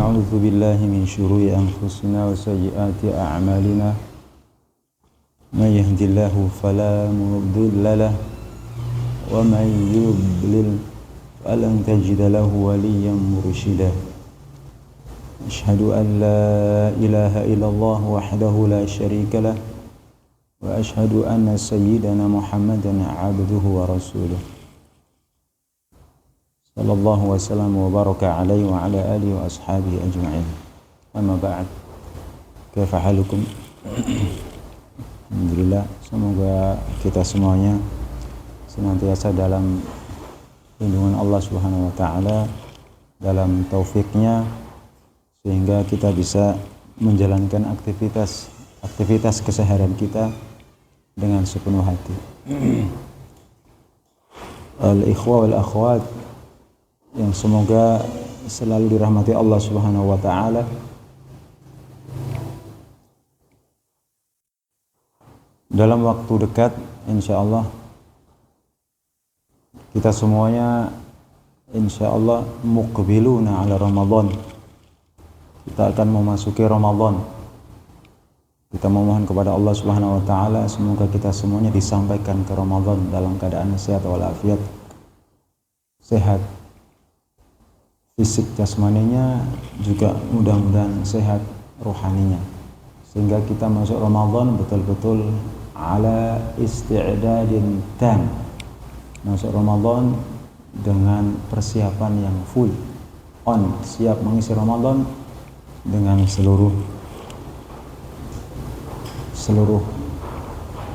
نعوذ بالله من شرور أنفسنا وسيئات أعمالنا من يهد الله فلا مضل له ومن يضلل فلن تجد له وليا مرشدا أشهد أن لا إله إلا الله وحده لا شريك له وأشهد أن سيدنا محمدا عبده ورسوله صلى الله وسلم وبارك عليه وعلى آله وأصحابه أجمعين أما بعد كيف حالكم Alhamdulillah, semoga kita semuanya senantiasa dalam lindungan Allah Subhanahu wa taala, dalam taufiknya, sehingga kita bisa menjalankan aktivitas keseharian kita dengan sepenuh hati. Al-ikhwa wal akhwat yang semoga selalu dirahmati Allah Subhanahu wa taala. Dalam waktu dekat insyaallah kita semuanya insyaallah muqbiluna ala Ramadan. Kita akan memasuki Ramadan. Kita memohon kepada Allah Subhanahu wa taala semoga kita semuanya disampaikan ke Ramadan dalam keadaan sehat walafiat. Sehat fisik jasmaninya, juga mudah-mudahan sehat rohaninya, sehingga kita masuk Ramadan betul-betul ala isti'dadin tam, masuk Ramadan dengan persiapan yang full on, siap mengisi Ramadan dengan seluruh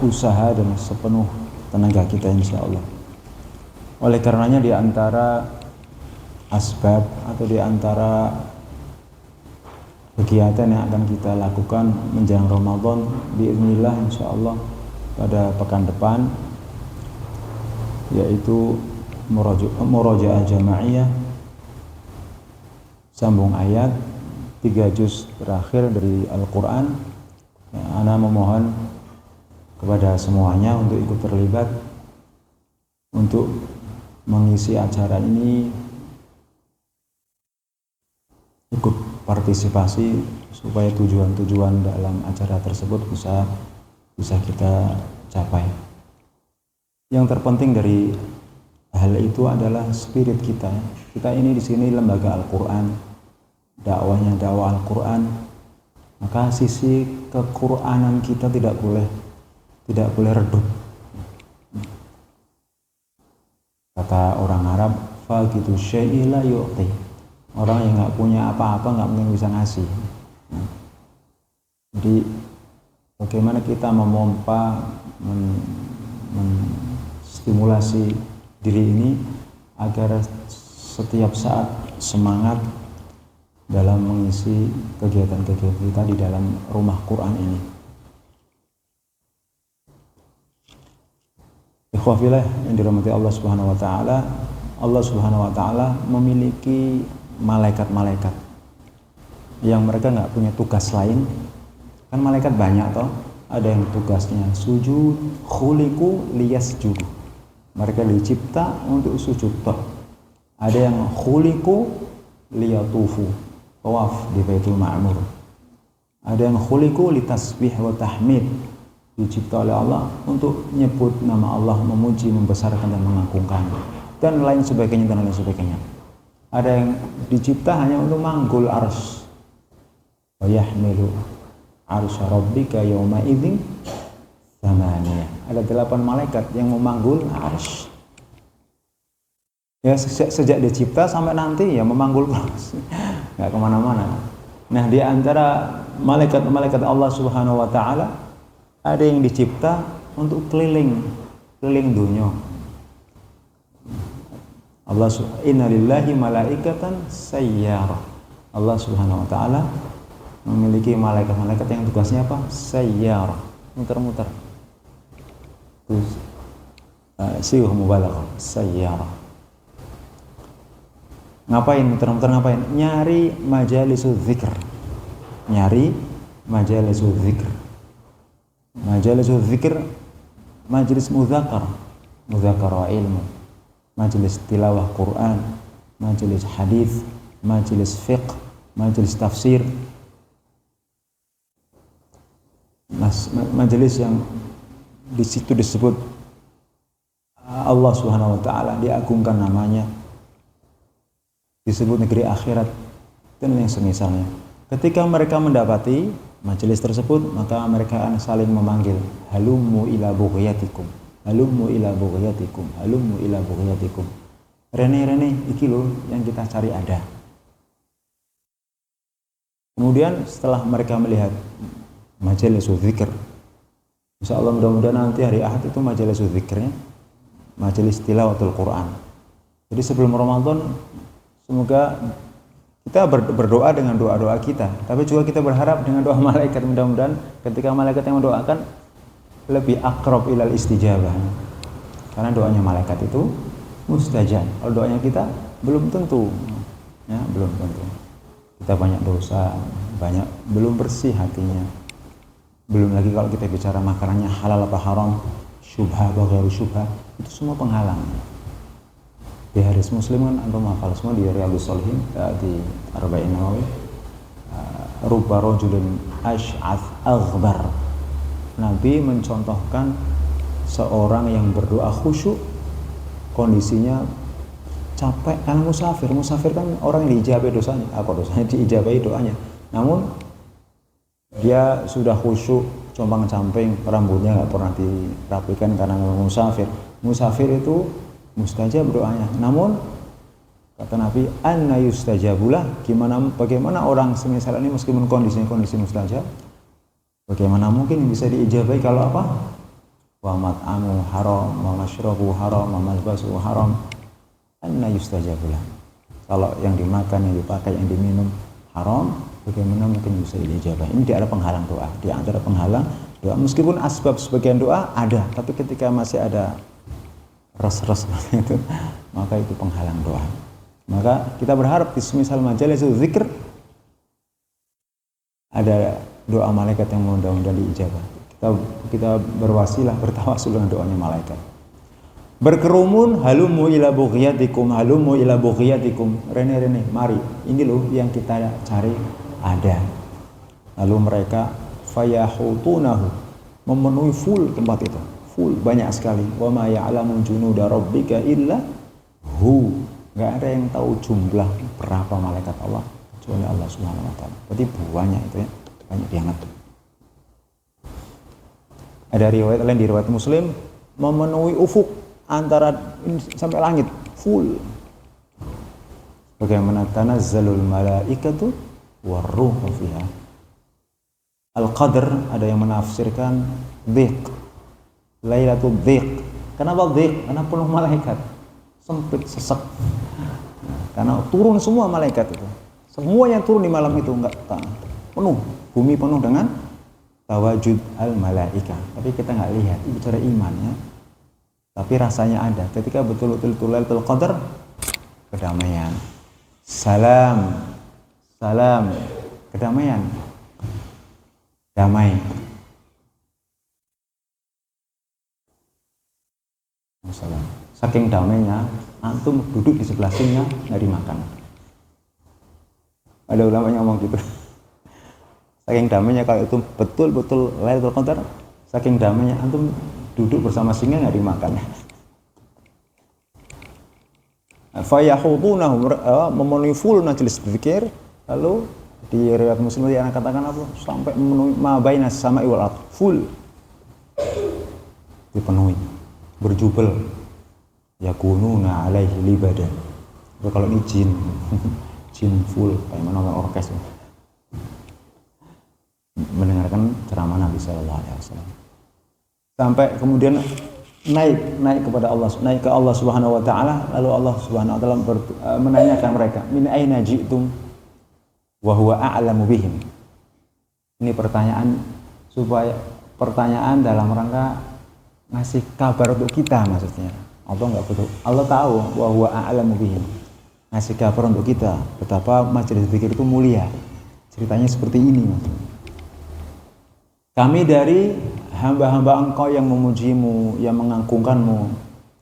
usaha dan sepenuh tenaga kita insyaallah. Oleh karenanya di antara asbab atau di antara kegiatan yang akan kita lakukan menjelang Ramadan biiznillah insyaallah pada pekan depan, yaitu murajaah jamaiyah sambung ayat 3 juz terakhir dari Al-Quran. Ana memohon kepada semuanya untuk ikut terlibat untuk mengisi acara ini, ikut partisipasi supaya tujuan-tujuan dalam acara tersebut bisa kita capai. Yang terpenting dari hal itu adalah spirit kita. Kita ini di sini lembaga Al-Quran, dakwahnya dakwah Al-Quran, maka sisi kekuranan kita tidak boleh redup. Kata orang Arab, faqidu syai'i la yu'ti. Orang yang nggak punya apa-apa nggak mungkin bisa ngasih. Jadi bagaimana kita memompa, menstimulasi diri ini agar setiap saat semangat dalam mengisi kegiatan-kegiatan kita di dalam rumah Quran ini. Ikhwafillah yang dirahmati Allah Subhanahu wa taala, Allah Subhanahu wa taala memiliki malaikat-malaikat yang mereka nggak punya tugas lain. Kan malaikat banyak toh, ada yang tugasnya sujud, khuliqu liyasjudu, mereka dicipta untuk sujud toh. Ada yang khuliqu liyatufu, tawaf di Baitul Ma'mur. Ada yang khuliqu litasbih wa tahmid, dicipta oleh Allah untuk nyebut nama Allah, memuji, membesarkan dan mengagungkan, dan lain sebagainya. Ada yang dicipta hanya untuk manggul arsy, wa yahmilu arsy rabbika yawma idzin tsamaniyah. Ada 8 malaikat yang memanggul arsy. Ya, sejak dicipta sampai nanti ya memanggul terus, nggak kemana-mana. Nah, di antara malaikat-malaikat Allah Subhanahu wa taala ada yang dicipta untuk keliling dunia. Allah inna lillahi malaikatan sayyarah. Allah Subhanahu wa taala memiliki malaikat-malaikat yang tugasnya apa? Sayyarah, muter-muter. Terus siuh mubalaghah, sayyarah. Ngapain muter-muter, ngapain? Nyari majalisul dzikr. Majalisul dzikr, majelis mudzakar ilmu, majelis tilawah Quran, majelis hadis, majelis fiqh, majelis tafsir, majelis yang di situ disebut Allah Subhanahu wa taala, diagungkan namanya, disebut negeri akhirat dan yang semisalnya. Ketika mereka mendapati majelis tersebut, maka mereka akan saling memanggil, halummu ila bughyatikum, halummu ila bughyatikum, halummu ila bughyatikum. Rene iki loh yang kita cari ada. Kemudian setelah mereka melihat majelis dzikir, insya Allah mudah-mudahan nanti hari Ahad itu majelis dzikirnya, majelis tilawatul Quran. Jadi sebelum Ramadan semoga kita berdoa dengan doa-doa kita, tapi juga kita berharap dengan doa malaikat. Mudah-mudahan ketika malaikat yang mendoakan lebih akrab ilal istijabah, karena doanya malaikat itu mustajab. Kalau doanya kita belum tentu, ya belum tentu. Kita banyak dosa, belum bersih hatinya. Belum lagi kalau kita bicara makanannya halal apa haram, syubha atau ghairu syubha, itu semua penghalang. Di hadis Muslim kan antum hafal semua, di Riyadhus Shalihin, di Arba'in Nawawi, rubba rajulin asy'ath aghbar. Nabi mencontohkan seorang yang berdoa khusyuk, kondisinya capek karena musafir. Musafir kan orang yang diijabahi dosanya, dosanya diijabahi doanya. Namun dia sudah khusyuk, compang-camping, rambutnya nggak pernah dirapikan karena memang musafir. Musafir itu mustajab doanya. Namun kata Nabi, anna yustajabulah, bagaimana orang semisal ini meskipun kondisi mustajab, bagaimana mungkin bisa diijabahi kalau apa? Wa mat'amu haram, wa mashrabu haram, wa malbasu haram, anna yustajabulah. Kalau yang dimakan, yang dipakai, yang diminum haram, bagaimana mungkin bisa diijabahi? Ini di antara penghalang doa, di antara penghalang doa. Meskipun asbab sebagian doa ada, tapi ketika masih ada res-res itu, maka itu penghalang doa. Maka kita berharap di semisal majelis zikir ada doa malaikat yang mudah-mudahan diijabah. Kita berwasilah, bertawasul dengan doanya malaikat. Berkerumun, halummu ila bughyatikum, halummu ila bughyatikum. Rene, mari. Ini loh yang kita cari ada. Lalu mereka fayahutunahu, memenuhi full tempat itu. Full, banyak sekali. Wa ma ya'lamu junuda rabbika illa hu. Enggak ada yang tahu jumlah berapa malaikat Allah kecuali Allah Subhanahu wa taala. Berarti banyak itu ya, banyak banget. Ada riwayat lain di riwayat Muslim, memenuhi ufuk antara ini sampai langit full. Bagaimana tanazzalul malaikatu warruhu fiha. Al-Qadr ada yang menafsirkan dhiq, Lailatul Dhiq. Kenapa dhiq? Karena penuh malaikat, sempit, sesek. Karena turun semua malaikat itu. Semua yang turun di malam itu enggak penuh, bumi penuh dengan tawajud al-malaika. Tapi kita enggak lihat, itu cara iman ya. Tapi rasanya ada. Ketika betul-betul Lailatul Qadar, kedamaian. Salam, kedamaian. Damai. Saking damainya, antum duduk di sebelah sini nggak dimakan. Ada ulama yang ngomong gitu. Saking damainya, kalau itu betul-betul Lailatul Qadar, saking damainya antum duduk bersama singa nggak dimakan. Fayahudunahu, memenuhi full majelis zikir. Lalu di riwayat Muslim dia katakan apa? Sampai memenuhi ma baina sama'i wal ardh, full dipenuhi. Berjubel, yakununa alaihi libadan. Kalau ini jin full, kayak mana orkes mendengarkan ceramah Nabi Sallallahu Alaihi Wasallam. Sampai kemudian naik kepada Allah, naik ke Allah Subhanahu Wa Taala. Lalu Allah Subhanahu Wa Taala menanyakan mereka, min aina ji'tum wa huwa a'lamu bihim. Ini pertanyaan dalam rangka ngasih kabar untuk kita, maksudnya. Allah enggak betul. Allah tahu wa huwa a'lamu bihim. Ngasih kabar untuk kita betapa majelis zikir itu mulia. Ceritanya seperti ini, maksudnya. Kami dari hamba-hamba Engkau yang memujimu, yang mengagungkanmu,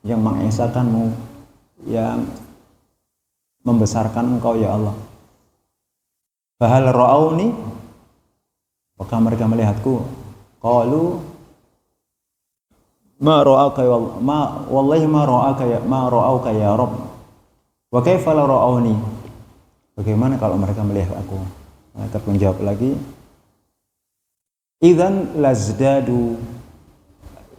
yang mengesakanmu, yang membesarkan Engkau ya Allah. Fahal ra'auni, apakah mereka melihatku? Qalu ma ra'aka ya wallahi ma ra'auka ya Rabb. Wa kaifa la ra'auni? Bagaimana kalau mereka melihat aku? Mereka menjawab lagi, idzan lazdadu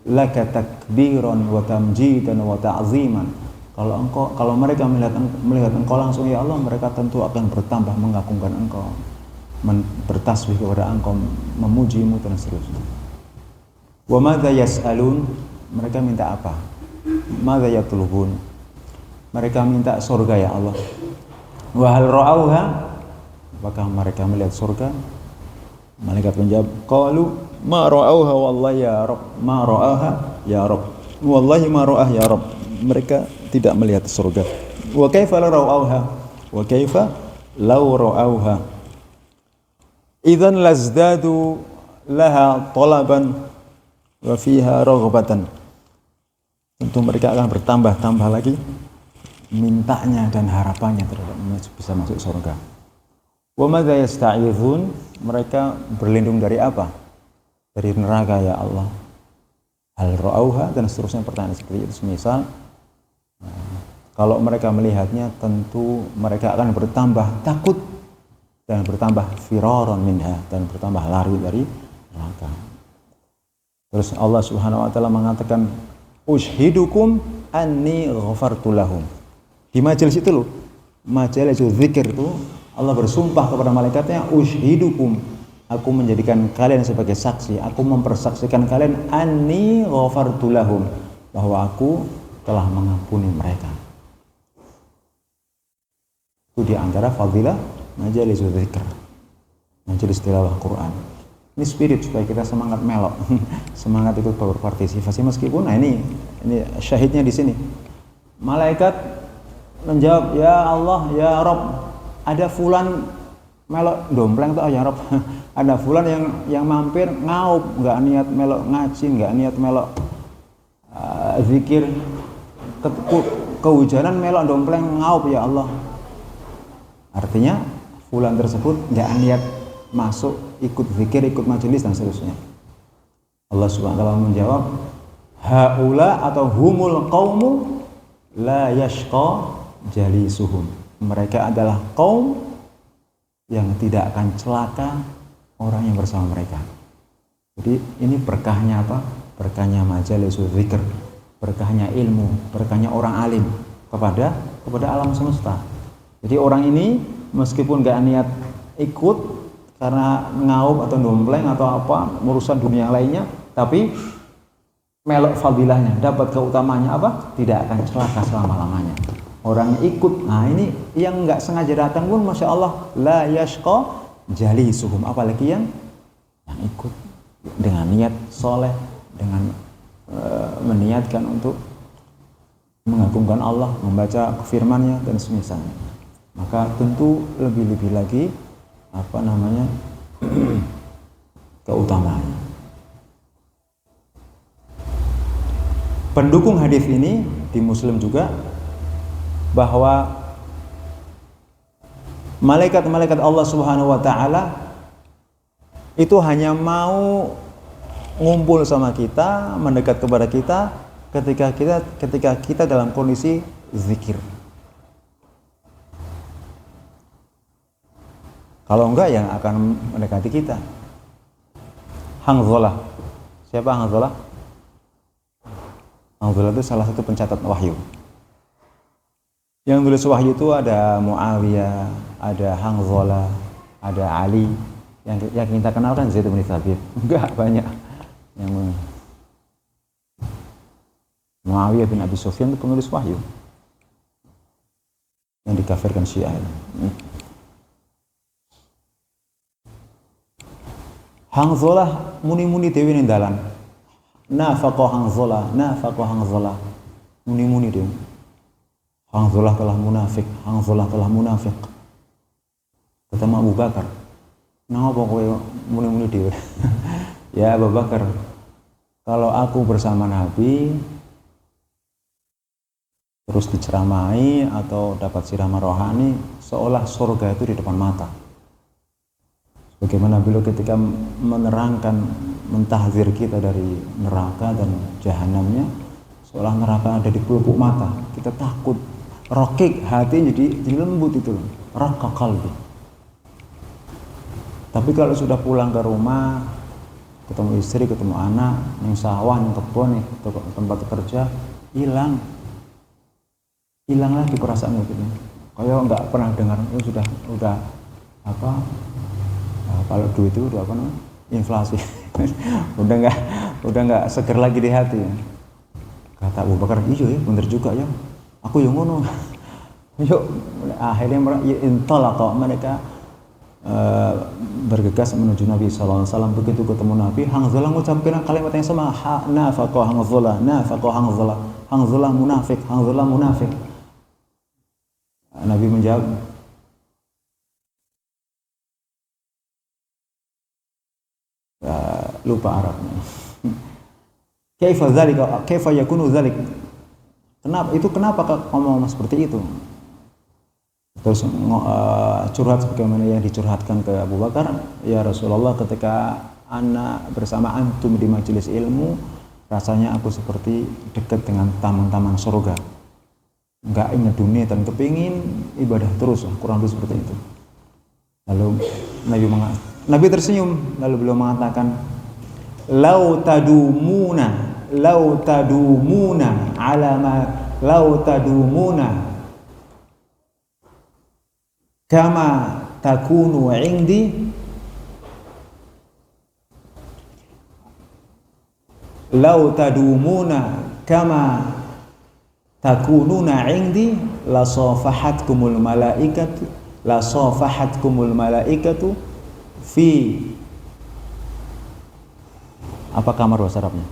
laka takbiran wa tamjidan wa ta'ziman. Kalau mereka melihat engkau langsung, ya Allah, mereka tentu akan bertambah mengagungkan engkau, bertasbih kepada engkau, memujimu dan seterusnya. Wa madza yas'alun, mereka minta apa? Madza yatlubun, mereka minta surga ya Allah. Wa hal ra'auha, apakah mereka melihat surga? Malaikat menjawab, qalu ma ra'auha wallahi ya Rabb, ma ra'auha ya Rabb, wallahi ma ra'ah ya Rabb. Mereka tidak melihat surga. Wa kaifa law ra'auha, wa kaifa law ra'auha idzan lazdadu laha talaban wa fiha raghbatan. Tentu mereka akan bertambah-tambah lagi mintanya dan harapannya terhadap bisa masuk surga. Wa madza yasta'izun, mereka berlindung dari apa? Dari neraka ya Allah. Hal ra'auha, dan seterusnya pertanyaan seperti itu. Semisal kalau mereka melihatnya, tentu mereka akan bertambah takut dan bertambah firaron minha, dan bertambah lari dari neraka. Terus Allah Subhanahu wa taala mengatakan, ushidukum anni ghafartu lahum. Di majelis itu loh, majelis zikir itu, Allah bersumpah kepada malaikatnya, ushidukum, aku menjadikan kalian sebagai saksi, aku mempersaksikan kalian, anni ghafartu lahum, bahwa aku telah mengampuni mereka. Itu di antara fadilah majelis zikir, majelis tilawah Quran. Ini spirit supaya kita semangat melok, semangat ikut berpartisipasi meskipun. Nah ini syahidnya di sini. Malaikat menjawab, ya Allah, ya Rabb, ada fulan melok dompleng tuh ya Rabb. Ada fulan yang mampir ngaup, nggak niat melok ngaji, nggak niat melok zikir, kehujanan melok dompleng ngaup ya Allah. Artinya fulan tersebut nggak niat masuk ikut zikir, ikut majelis dan seterusnya. Allah Subhanahu wa taala menjawab, haula atau humul qaumu la yashqa jalisuhum. Mereka adalah kaum yang tidak akan celaka orang yang bersama mereka. Jadi ini berkahnya apa? Berkahnya majelis zikir, berkahnya ilmu, berkahnya orang alim kepada alam semesta. Jadi orang ini meskipun gak niat ikut karena ngaup atau dompleng atau apa urusan dunia lainnya, tapi melok fadilahnya, dapat keutamaannya apa? Tidak akan celaka selama-lamanya. Orang ikut, nah ini yang nggak sengaja datang pun, masya Allah, la yashqa jalisuhum, apalagi yang ikut dengan niat soleh, dengan meniatkan untuk mengagungkan Allah, membaca firman-Nya dan semisalnya. Maka tentu lebih-lebih lagi keutamaannya. Pendukung hadis ini di Muslim juga bahwa malaikat-malaikat Allah Subhanahu wa taala itu hanya mau ngumpul sama kita, mendekat kepada kita ketika kita dalam kondisi zikir. Kalau enggak, yang akan mendekati kita. Hanzalah. Siapa Hanzalah? Hanzalah itu salah satu pencatat wahyu. Yang nulis wahyu itu ada Muawiyah, ada Hanzalah, ada Ali. Yang kita kenal kan Zaid bin Thabit. Enggak banyak. Yang Muawiyah bin Abi Sufyan itu penulis wahyu yang dikafirkan Syiah. Hanzalah muni-muni dewi ning dalan. Nafaqa Hanzalah, muni-muni dewi. Hanzalah telah munafik. Ketemu Abu Bakar. Napa kowe muni-muni dewi? Ya Abu Bakar, kalau aku bersama Nabi terus diceramai atau dapat siraman rohani, seolah surga itu di depan mata. Bagaimana beliau ketika menerangkan, mentahzir kita dari neraka dan jahanamnya, seolah neraka ada di pelupuk mata, kita takut, rokik hati jadi lembut itu, raqqa qalbi. Tapi kalau sudah pulang ke rumah, ketemu istri, ketemu anak, yang sawah, yang kebun, tempat kerja, hilang lagi perasaan itu. Kayak nggak pernah dengar, itu udah apa? Kalau duit itu udah apa namanya? Inflasi. udah nggak seger lagi di hati. Ya. Kata Abu Bakar, iya ya, bener juga ya. Aku yang ngono. Yuk, akhirnya mereka bergegas menuju Nabi SAW. Begitu ketemu Nabi, Hanzalah mengucapkan kalimat yang sama, nafaqah Hanzalah munafik. Nabi menjawab, lupa Arabnya. Kaifa yakunu dzalik? Kenapa ngomong seperti itu? Terus curhat sebagaimana yang dicurhatkan ke Abu Bakar, ya Rasulullah, ketika anak bersama antum di majelis ilmu, rasanya aku seperti dekat dengan taman-taman surga. Enggak ingat dunia dan kepingin ibadah terus, kurang lebih seperti itu. Lalu Nabi tersenyum, lalu beliau mengatakan, lau kama takunu indi lau tadumuna kama takununa indi la safahatkumul malaikatu fi apa kamar bahasa Arabnya?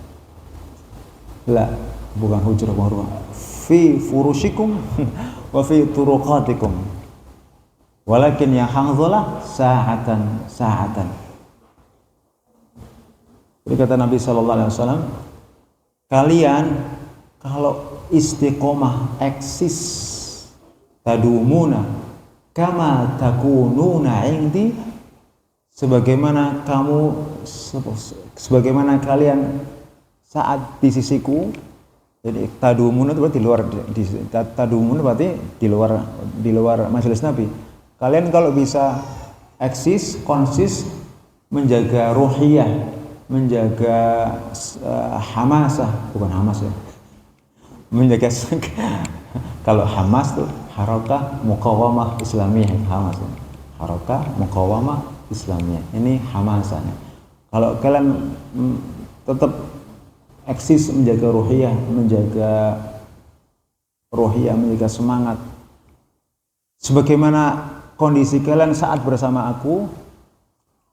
La, bukan hujrah, bukan rumah. Fi furushikum wa fi turuqatikum. Walakin ya Hanzalah sa'atan. Jadi kata Nabi sallallahu alaihi wasallam, kalian kalau istiqomah eksis tadumuna kama takununa indi, sebagaimana kalian saat di sisiku. Jadi tadumun itu berarti di luar majelis Nabi. Kalian kalau bisa eksis, konsis, menjaga ruhiyah, menjaga hamasah, bukan hamas ya, menjaga kalau hamas tuh harakah muqawamah islamiyah, hamas ya. Harakah muqawamah islamiyah, ini hamasahnya. Kalau kalian tetap eksis, menjaga ruhiyah, menjaga semangat, sebagaimana kondisi kalian saat bersama aku,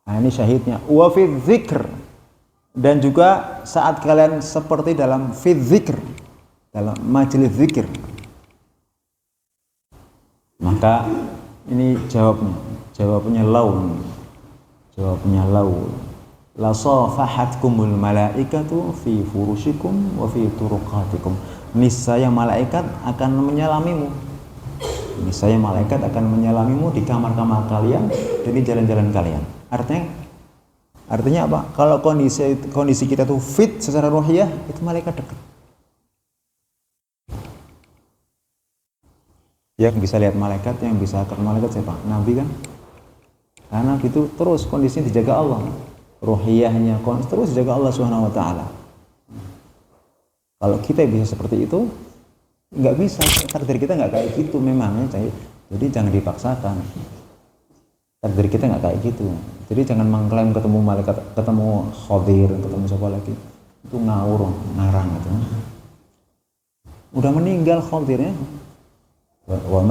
nah ini syahidnya, wa fi dzikr, dan juga saat kalian seperti dalam fi dzikr, dalam majelis zikir. Maka ini jawabnya lau la safahatkumul malaikatu fi furushikum wa fi turuqatikum. Niscaya malaikat akan menyalamimu di kamar-kamar kalian dan di jalan-jalan kalian. Artinya apa? Kalau kondisi kita tuh fit secara ruhiyah, itu malaikat dekat. Yang bisa lihat malaikat, yang bisa ketemu malaikat siapa? Nabi kan? Karena itu terus kondisinya dijaga Allah. Ruhiyahnya terus dijaga Allah Subhanahu wa taala. Kalau kita bisa seperti itu, nggak bisa, takdir kita nggak kayak gitu memang ya. Jadi jangan dipaksakan. Takdir kita nggak kayak gitu. Jadi jangan mengklaim ketemu malaikat, ketemu Khadir, ketemu siapa lagi. Itu ngarang gitu. Udah meninggal Khadirnya. Wa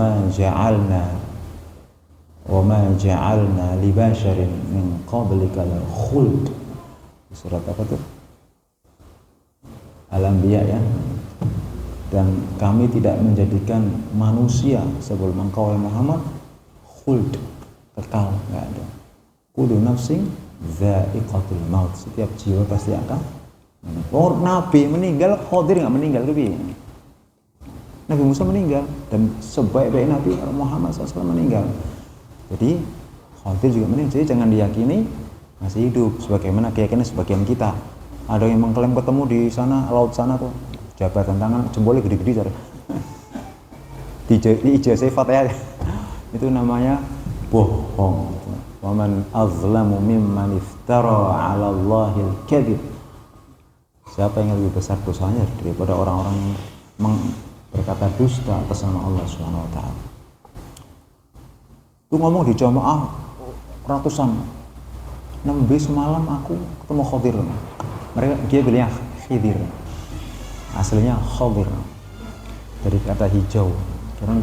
ma ja'alna li basharin min qablika al-khuld. Surat apa tuh? Al-Anbiya ya. Dan kami tidak menjadikan manusia sebelum engkau Muhammad khuld, kekal, enggak ada. Kullu nafsin dha'iqatul maut. Setiap jiwa pasti akan. Nabi meninggal, Khadir enggak meninggal lebih. Nabi Musa meninggal dan sebaik-baik Nabi Muhammad SAW meninggal. Jadi Khadir juga meninggal. Jadi jangan diyakini masih hidup sebagaimana keyakinan sebagian kita. Ada yang mengklaim ketemu di sana, laut sana tuh, jabatan tangan jempolnya gede-gede cara. Di ijazah Fatihah. Itu namanya bohong. Wa man azlamu mimman iftara 'ala Allahil kadzib. Siapa yang lebih besar dosanya daripada orang-orang yang berkata dusta atas nama Allah Subhanahu wa taala. Itu ngomong di jamaah ratusan. Nembe semalam aku ketemu Khadir. Dia bilangnya Khidir. Aslinya Khadir. Dari kata hijau. Karena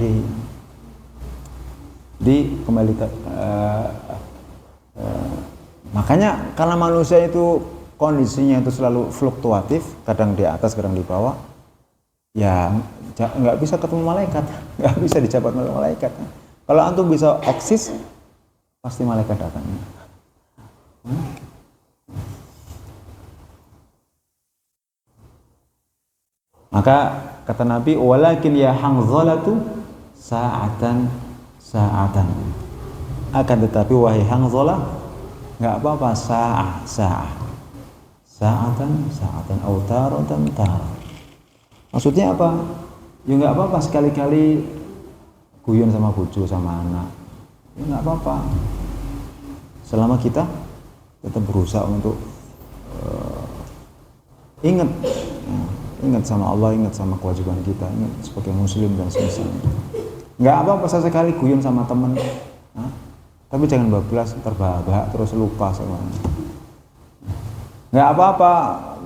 kembali ke makanya karena manusia itu kondisinya itu selalu fluktuatif, kadang di atas, kadang di bawah. Ya nggak bisa ketemu malaikat, nggak bisa dijabat oleh malaikat. Kalau antum bisa eksis, pasti malaikat datang. Maka kata Nabi, walakin ya Hanzalatu sa'atan. Akan tetapi wahai Hanzalah, nggak apa-apa sa'atan au taratan. Maksudnya apa? Ya nggak apa-apa sekali-kali guyon sama bojo sama anak. Ya nggak apa-apa. Selama kita tetap berusaha untuk ingat sama Allah, ingat sama kewajiban kita, ingat sebagai muslim dan semisalnya. Nggak apa-apa sesekali guyon sama teman, tapi jangan bablas terbahak-bahak terus lupa sama. Nggak apa-apa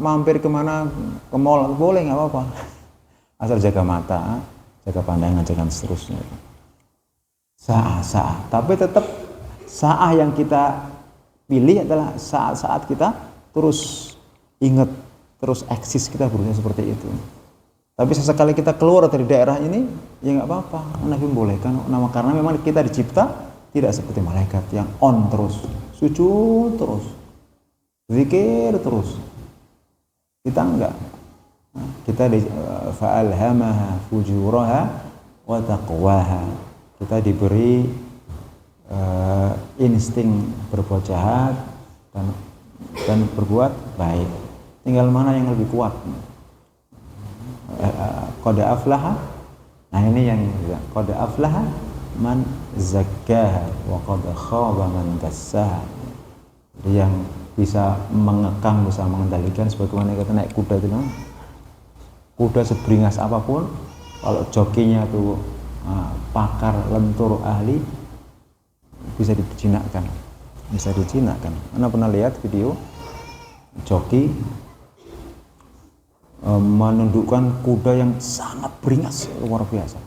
mampir kemana, ke mall boleh, nggak apa-apa, asal jaga mata, jaga pandangan, jangan seterusnya. Saat, tapi tetap saat yang kita pilih adalah saat-saat kita terus ingat, terus eksis, kita berusaha seperti itu. Tapi sesekali kita keluar dari daerah ini, ya nggak apa-apa, Nabi membolehkan. Karena memang kita dicipta tidak seperti malaikat yang on terus, sujud terus, zikir terus. Kita enggak. Kita fa'alhamaha fujuraha wa taqwaha. Kita diberi insting berbuat jahat dan berbuat baik. Tinggal mana yang lebih kuat. Qad aflaha. Nah ini yang qad aflaha man zakkaha wa qad khaba man dassaha. Jadi yang bisa mengekang, bisa mengendalikan, sebagaimana kita naik kuda itu, kuda seberingas apapun, kalau jokinya itu pakar lentur ahli, bisa dijinakkan. Anda pernah lihat video joki menundukkan kuda yang sangat beringas, luar biasa.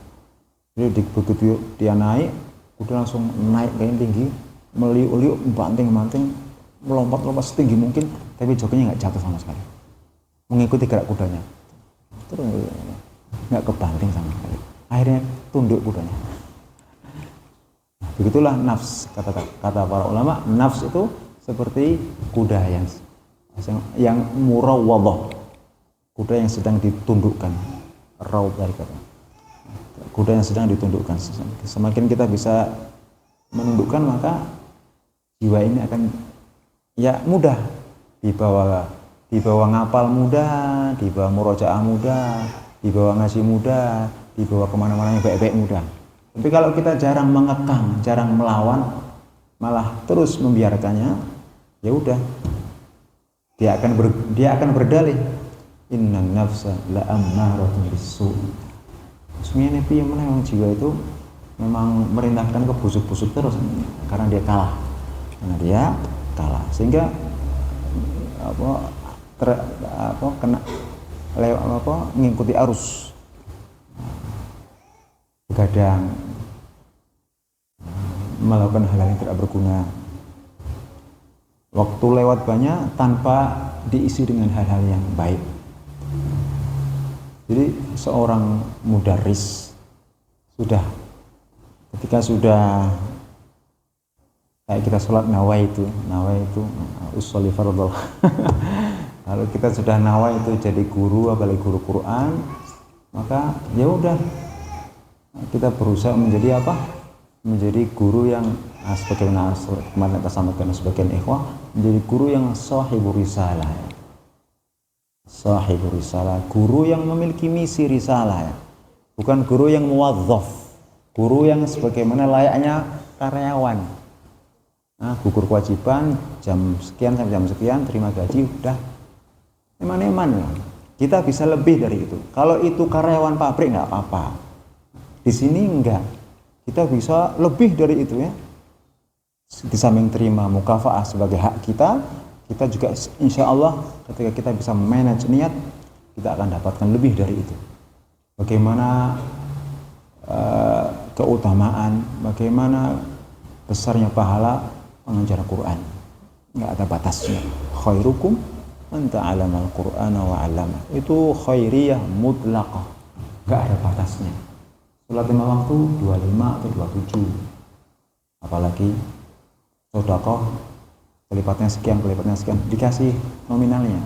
Jadi begitu dia naik, kuda langsung naik kayak tinggi, meliuk-liuk, banting-banting, melompat-lompat setinggi mungkin, tapi jokinya nggak jatuh sama sekali, mengikuti gerak kudanya, terus nggak kebanting sama sekali. Akhirnya tunduk kudanya. Begitulah nafs, kata para ulama, nafs itu seperti kuda yang murawwadah, kuda yang sedang ditundukkan. Rawd dari kata kuda yang sedang ditundukkan. Semakin kita bisa menundukkan, maka jiwa ini akan ya mudah dibawa ngapal mudah, dibawa murojaah mudah, dibawa ngaji mudah, dibawa kemana-mana yang baik-baik mudah. Tapi kalau kita jarang mengekang, jarang melawan, malah terus membiarkannya, ya udah, dia akan berdalih, innan nafsa la ammaratun bis-su'. Sebenarnya Nabi yang memang jiwa itu memang merintahkan ke busuk-busuk terus, karena dia kalah, sehingga mengikuti arus, begadang, melakukan hal-hal yang tidak berguna, waktu lewat banyak tanpa diisi dengan hal-hal yang baik. Jadi seorang mudarris ketika sudah kayak kita sholat nawaitu usolli fardhu. Kalau kita sudah nawaitu jadi guru, apalagi guru Quran, maka ya udah, kita berusaha menjadi menjadi guru yang sebagaimana kemarin kita sampaikan sebagian ikhwah, menjadi guru yang sahibur risalah ya. Sahibur risalah, guru yang memiliki misi risalah ya. Bukan guru yang muwazzaf, guru yang sebagaimana layaknya karyawan. Nah, gugur kewajiban jam sekian sampai jam sekian, terima gaji, udah eman-eman ya. Kita bisa lebih dari itu. Kalau itu karyawan pabrik nggak apa-apa. Di sini enggak. Kita bisa lebih dari itu ya. Di samping terima mukafaah sebagai hak kita, kita juga insya Allah ketika kita bisa manage niat, kita akan dapatkan lebih dari itu. Bagaimana keutamaan, bagaimana besarnya pahala mengajar Quran, nggak ada batasnya. Khairukum man ta'allama al-Qur'ana wa 'allama. Itu khairiyah mutlaqah, nggak ada batasnya. Salat 5 waktu 25 atau 27. Apalagi sedekah kelipatnya sekian dikasih nominalnya.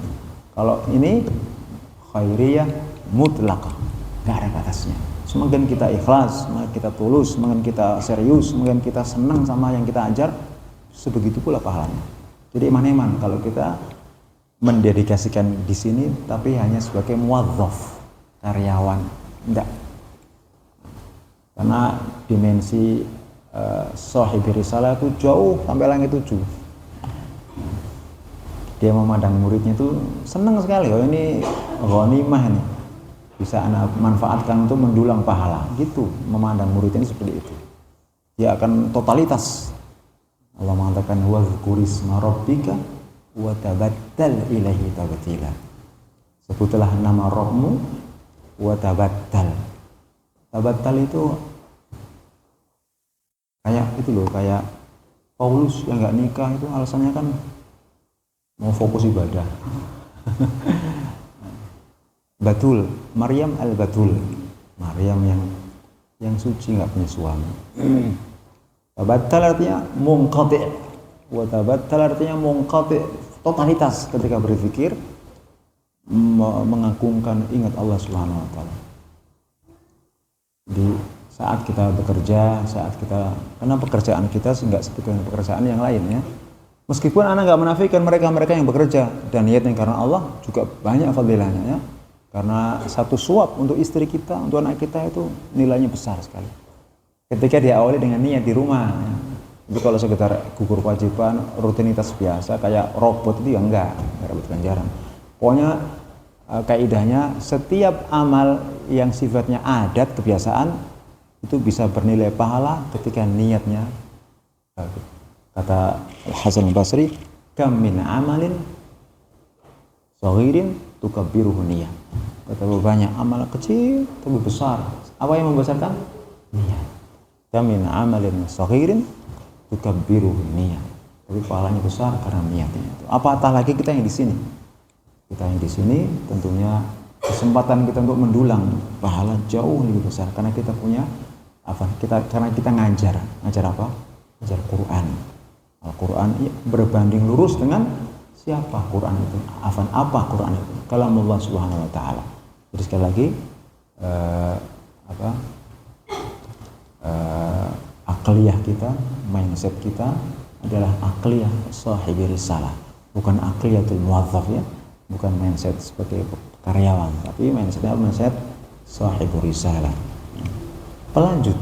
Kalau ini khairiyah mutlaqah, nggak ada batasnya. Semakin kita ikhlas, semakin kita tulus, semakin kita serius, semakin kita senang sama yang kita ajar, sebegitu pula pahalanya. Jadi iman-iman kalau kita mendedikasikan di sini, tapi hanya sebagai muwazzaf, karyawan, enggak. Karena dimensi sahibi risalah itu jauh sampai langit 7. Dia memandang muridnya itu senang sekali. Oh ini ghanimah nih, bisa anak manfaatkan untuk mendulang pahala. Gitu memandang muridnya seperti itu. Dia akan totalitas. Allah mengatakan wa dzkurisma rabbika wa tabattal ilaihi tabtila. Sebutlah nama Rabbmu wa tabattal. Tabattal itu kayak itu loh, kayak Paulus yang nggak nikah itu alasannya kan mau fokus ibadah. Batul, Maryam al-Batul, Maryam yang suci nggak punya suami. Tabattal artinya munqati', wa tabattal artinya munqati', totalitas ketika berpikir, mengagungkan, ingat Allah Subhanahu wa taala. Di saat kita bekerja, karena pekerjaan kita nggak seperti pekerjaan yang lain ya. Meskipun anak nggak menafikan mereka yang bekerja dan niatnya karena Allah juga banyak fadilahnya ya. Karena satu suap untuk istri kita, untuk anak kita itu nilainya besar sekali. Ketika diawali dengan niat di rumah, ya. Itu kalau sekedar gugur kewajiban, rutinitas biasa kayak robot itu ya enggak dapat ganjaran. Pokoknya kaidahnya setiap amal yang sifatnya adat, kebiasaan itu bisa bernilai pahala ketika niatnya bagus. Kata Al-Hasan Al-Basri, kam min amalin saghirin tukabbiruhu niyah. Betapa banyak amal kecil tapi besar. Apa yang membesarkan? Niat. Kam min amalin saghirin tukabbiruhu niyah. Tapi pahalanya besar karena niatnya itu. Apatah lagi kita yang di sini. Kita yang di sini tentunya kesempatan kita untuk mendulang pahala jauh lebih besar karena kita punya karena kita ngajar apa? Ngajar Quran. Al-Quran berbanding lurus dengan siapa Quran itu? Apa Quran itu? Kalamullah Subhanahu wa taala. Jadi sekali lagi akliyah kita, mindset kita adalah akliyah sahibi risalah, bukan akliyatul muwazzaf ya, bukan mindset sebagai karyawan, tapi mindset sahibi risalah. Pelanjut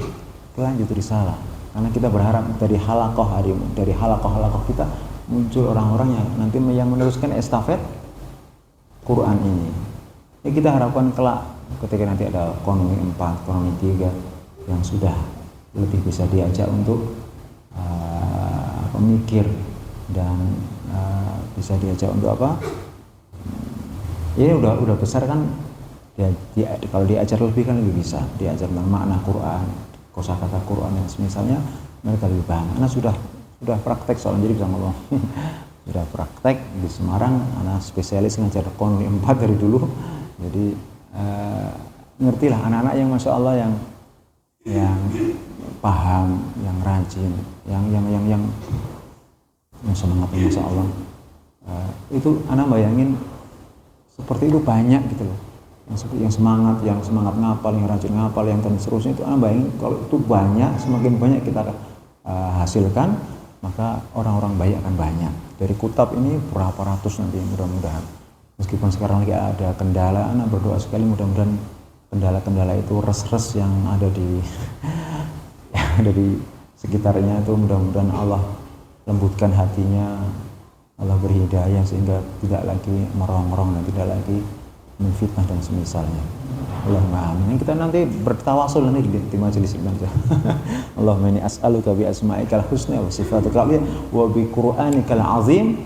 risalah. Karena kita berharap dari halaqah kita muncul orang-orang yang nanti yang meneruskan estafet Quran ini. Ya kita harapkan kelak ketika nanti ada ekonomi 4, ekonomi 3 yang sudah lebih bisa diajak untuk memikir dan bisa diajak untuk apa? Ini udah besar kan? Kalau diajar lebih kan lebih bisa diajar tentang makna Quran, kosakata Quran dan semisalnya mereka lebih paham. Karena sudah praktek soalnya jadi bisa ngomong. Sudah praktek di Semarang, anak spesialis ngajar ekonomi 4 dari dulu. Jadi ngertilah anak-anak yang masya Allah yang paham, yang rajin, yang semangatnya masya Allah. Itu anak bayangin seperti itu banyak gitu loh. yang semangat, ngapal, yang rajin ngapal, yang dan seterusnya itu bayangin kalau itu banyak, semakin banyak kita hasilkan, maka orang-orang baik akan banyak. Dari kutab ini berapa ratus nanti mudah-mudahan. Meskipun sekarang lagi ada kendala, anak berdoa sekali mudah-mudahan kendala-kendala itu res-res yang ada di yang ada di sekitarnya itu mudah-mudahan Allah lembutkan hatinya, Allah beri hidayah sehingga tidak lagi merongrong dan tidak lagi menfitnah dan semisalnya. Allahumma amin. Kita nanti bertawasul nanti di majelis ini saja. Allahumma inni as'aluka bi asma'ikal husna wa sifatikal aliyah wa bi qur'anikal azim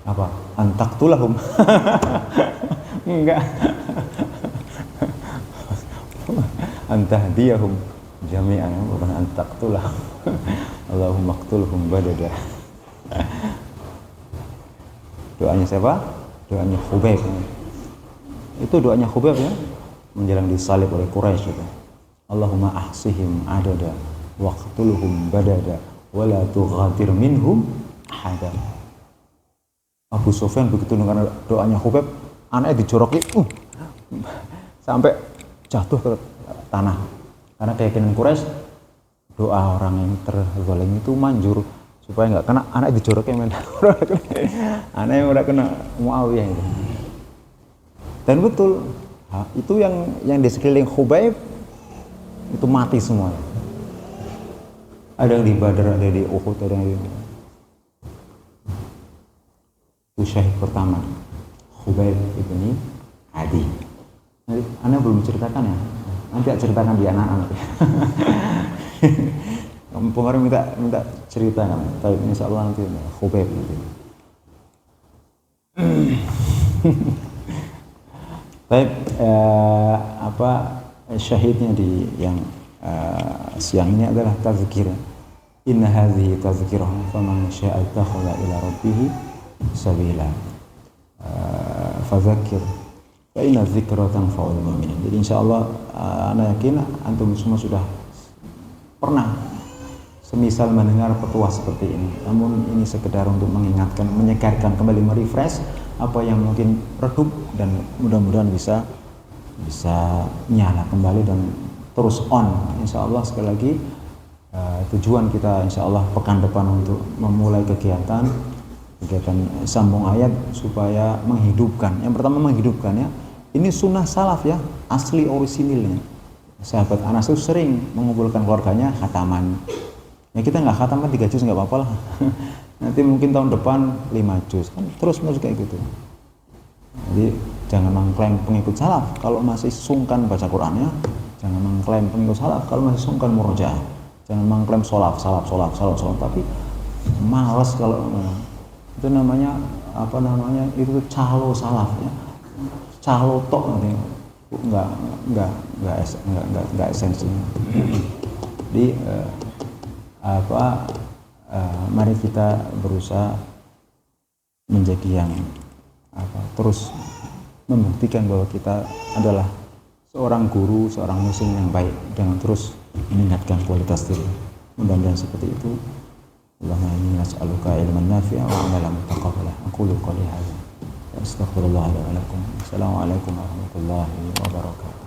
apa? Antaqtulahum. Enggak. Antahdiyahum jami'an bukan antaqtulahum. Allahumma qtulhum badada. Doanya siapa? Doanya Khubayb. Itu doanya Khubayb ya, menjelang disalib oleh Quraisy itu. Allahumma ahsihim adada waqtulhum badada wala tughadir minhum ahada. Abu Sufyan begitu dengar doanya Khubayb, anaknya dijoroki sampai jatuh ke tanah. Karena keyakinan Quraisy, doa orang yang terzalim itu manjur supaya enggak kena anak dijoroki anak yang udah kena Muawiyah itu. Dan betul, itu yang di sekeliling Khubayb itu mati semua. Ada yang di Badar, ada di Uhud, ada yang di itu syahid pertama Khubayb ibni Adi. Nanti Anda belum ceritakan ya? Nanti ceritakan di anak-anak. Pengaruh minta cerita kan? Tapi insya Allah nanti Khubayb nanti. Baik, syahidnya di yang siang ini adalah tazkir. Inna hadhihi tazkirah faman syaa'a ittakhadha ila rabbih sabila. Fadzakir fa inna dzikra tanfa'ul mu'minin. Jadi insyaallah ana yakin antum semua sudah pernah semisal mendengar petuah seperti ini. Namun ini sekedar untuk mengingatkan, menyegarkan kembali, merefresh apa yang mungkin redup dan mudah-mudahan bisa nyala kembali dan terus on. Insya Allah sekali lagi tujuan kita insya Allah pekan depan untuk memulai kegiatan sambung ayat supaya menghidupkan. Yang pertama menghidupkan ya. Ini sunnah salaf ya, asli orisinilnya. Sahabat Anas itu sering mengumpulkan keluarganya khataman. Ya kita nggak khatam kan 3 juz nggak apa-apa lah. Nanti mungkin tahun depan 5 juz kan terus kayak gitu. Jadi jangan mengklaim pengikut salaf kalau masih sungkan baca Qurannya, jangan mengklaim pengikut salaf kalau masih sungkan murojaah, jangan mengklaim salaf tapi malas kalau itu namanya itu calo salaf ya, calo tok nanti nggak esensinya. Jadi mari kita berusaha menjadi yang terus membuktikan bahwa kita adalah seorang guru, seorang muslim yang baik dengan terus meningkatkan kualitas diri. Mudah-mudahan seperti itu. Allahumma inni nas'aluka ilman nafi'a wa 'amalan mutaqabbalan. Aqulu qouli hadza. Astaghfirullah li wa lakum. Assalamualaikum warahmatullahi wabarakatuh.